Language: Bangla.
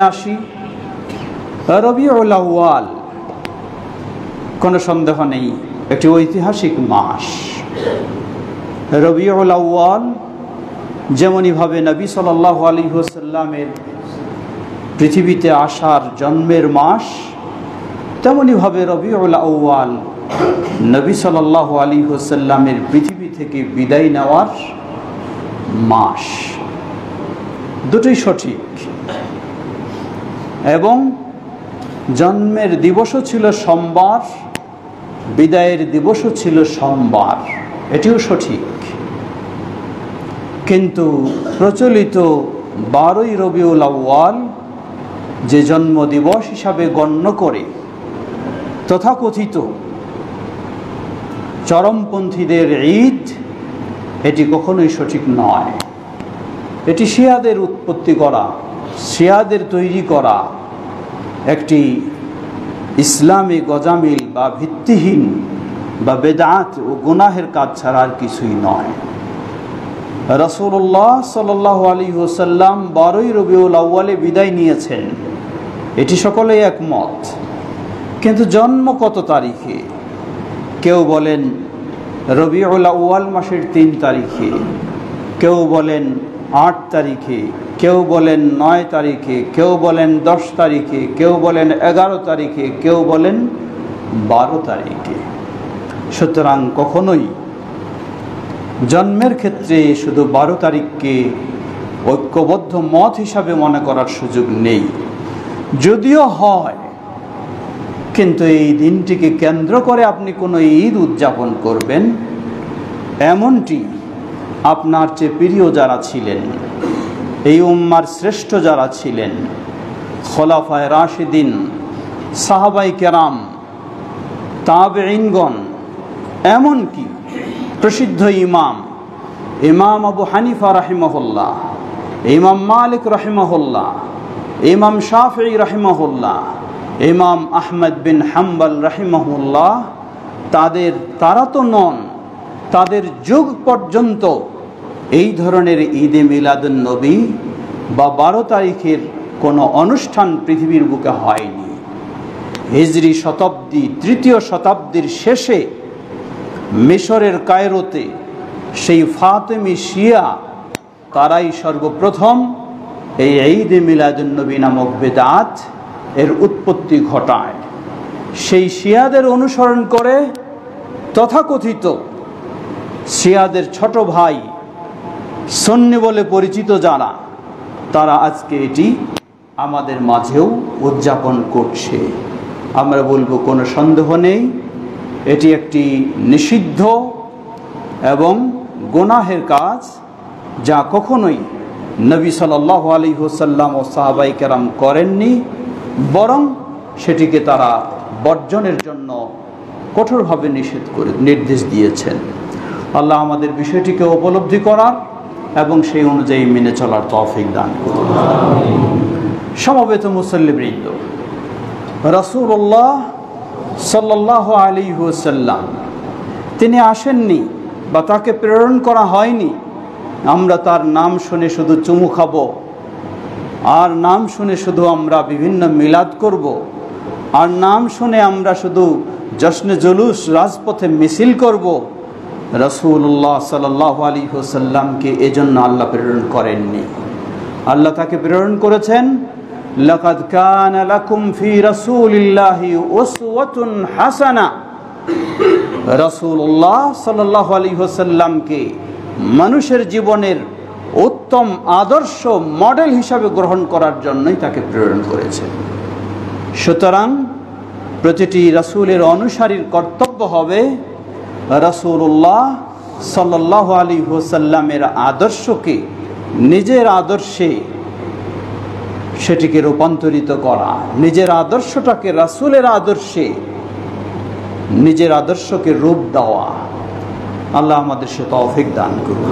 আসি রবিউল আউয়াল, কোনো সন্দেহ নেই একটি ঐতিহাসিক মাস। রবিউল আউয়াল যেমনইভাবে নবী সাল্লাল্লাহু আলাইহি ওয়াসাল্লামের পৃথিবীতে আসার জন্মের মাস, তেমনইভাবে রবিউল আউয়াল নবী সাল্লাল্লাহু আলাইহি ওয়াসাল্লামের পৃথিবী থেকে বিদায় নেওয়ার মাস। দুটোই সঠিক, এবং জন্মের দিবসও ছিল সোমবার, বিদায়ের দিবসও ছিল সোমবার, এটিও সঠিক। কিন্তু প্রচলিত 12ই রবিউল আউয়াল যে জন্মদিবস হিসাবে গণ্য করে তথাকথিত চরমপন্থীদের ঈদ, এটি কখনোই সঠিক নয়। এটি শিয়াদের উৎপত্তি করা, শিয়াদের তৈরি করা একটি ইসলামী গজামিল বা ভিত্তিহীন বা বেদাত ও গুনাহের কাজ ছাড়া আর কিছুই নয়। রাসূলুল্লাহ সাল্লাল্লাহু আলাইহি ওয়াসাল্লাম 12ই রবিউল আউয়ালে বিদায় নিয়েছেন, এটি সকলেই একমত। কিন্তু জন্ম কত তারিখে? কেউ বলেন রবিউল আউয়াল মাসের 3 তারিখে, কেউ বলেন 8 তারিখে, কেউ বলেন 9 তারিখে, কেউ বলেন 10 তারিখে, কেউ বলেন 11 তারিখে, কেউ বলেন 12 তারিখে। সুতরাং কখনোই জন্মের ক্ষেত্রে শুধু 12 তারিখকে ঐক্যবদ্ধ মত হিসাবে মনে করার সুযোগ নেই। যদিও হয়, কিন্তু এই দিনটিকে কেন্দ্র করে আপনি কোনো ঈদ উদযাপন করবেন, এমনটি আপনার চেয়ে প্রিয় যারা ছিলেন, এই উম্মার শ্রেষ্ঠ যারা ছিলেন, খোলাফায়ে রাশিদিন, সাহাবায়ে কেরাম, তাবেঈনগণ, এমনকি প্রসিদ্ধ ইমাম আবু হানিফা রাহিমাহুল্লাহ, ইমাম মালিক রাহিমাহুল্লাহ, ইমাম শাফিঈ রাহিমাহুল্লাহ, ইমাম আহমদ বিন হাম্বল রাহিমাহুল্লাহ, তারা তো নন, তাদের যুগ পর্যন্ত এই ধরনের ঈদে মিলাদুন নবী বা 12 তারিখের কোনো অনুষ্ঠান পৃথিবীর বুকে হয়নি। হিজরি শতাব্দী 3য় শতাব্দীর শেষে মিশরের কায়রোতে সেই ফাতেমি শিয়া, তারাই সর্বপ্রথম এই ঈদে মিলাদুন নবী নামক বেদাত এর উৎপত্তি ঘটায়। সেই শিয়াদের অনুসরণ করে তথাকথিত শিয়াদের ছোট ভাই সুন্নি বলে পরিচিত যারা, তারা আজকে এটি আমাদের মাঝেও উদযাপন করছে। আমরা বলবো কোনো সন্দেহ নেই, এটি একটি নিষিদ্ধ এবং গুনাহের কাজ, যা কখনোই নবী সাল্লাল্লাহু আলাইহি ওয়াসাল্লাম ও সাহাবায়ে কেরাম করেননি, বরং সেটিকে তারা বর্জনের জন্য কঠোরভাবে নির্দেশ দিয়েছেন। আল্লাহ আমাদের বিষয়টিকে উপলব্ধি করার এবং সেই অনুযায়ী মেনে চলার তৌফিক দান করুন। সমবেত মুসল্লিবৃন্দ, রাসূলুল্লাহ সাল্লাল্লাহু আলাইহি ওয়াসাল্লাম তিনি আসেননি বা তাকে প্রেরণ করা হয়নি আমরা তার নাম শুনে শুধু চুমু খাব, আর নাম শুনে শুধু আমরা বিভিন্ন মিলাদ করব, আর নাম শুনে আমরা শুধু জশ্নে জুলুস রাজপথে মিছিল করব। রাসূলুল্লাহ সাল্লাল্লাহু আলাইহি ওয়াসাল্লামকে এজন্য আল্লাহ প্রেরণ করেননি। আল্লাহ তাকে প্রেরণ করেছেন, লাকাদ কানা লাকুম ফি রাসূলিল্লাহি উসওয়াতুন হাসানা। রাসূলুল্লাহ সাল্লাল্লাহু আলাইহি ওয়াসাল্লামকে মানুষের জীবনের উত্তম আদর্শ মডেল হিসাবে গ্রহণ করার জন্যই তাকে প্রেরণ করেছে। সুতরাং প্রতিটি রাসূলের অনুসারীর কর্তব্য হবে রাসূলুল্লাহ সাল্লাল্লাহু আলাইহি ওয়াসাল্লামের আদর্শকে নিজের আদর্শে সেটিকে রূপান্তরিত করা, নিজের আদর্শটাকে রাসূলের আদর্শে, নিজের আদর্শকে রূপ দেওয়া। আল্লাহ আমাদের সে তৌফিক দান করুন।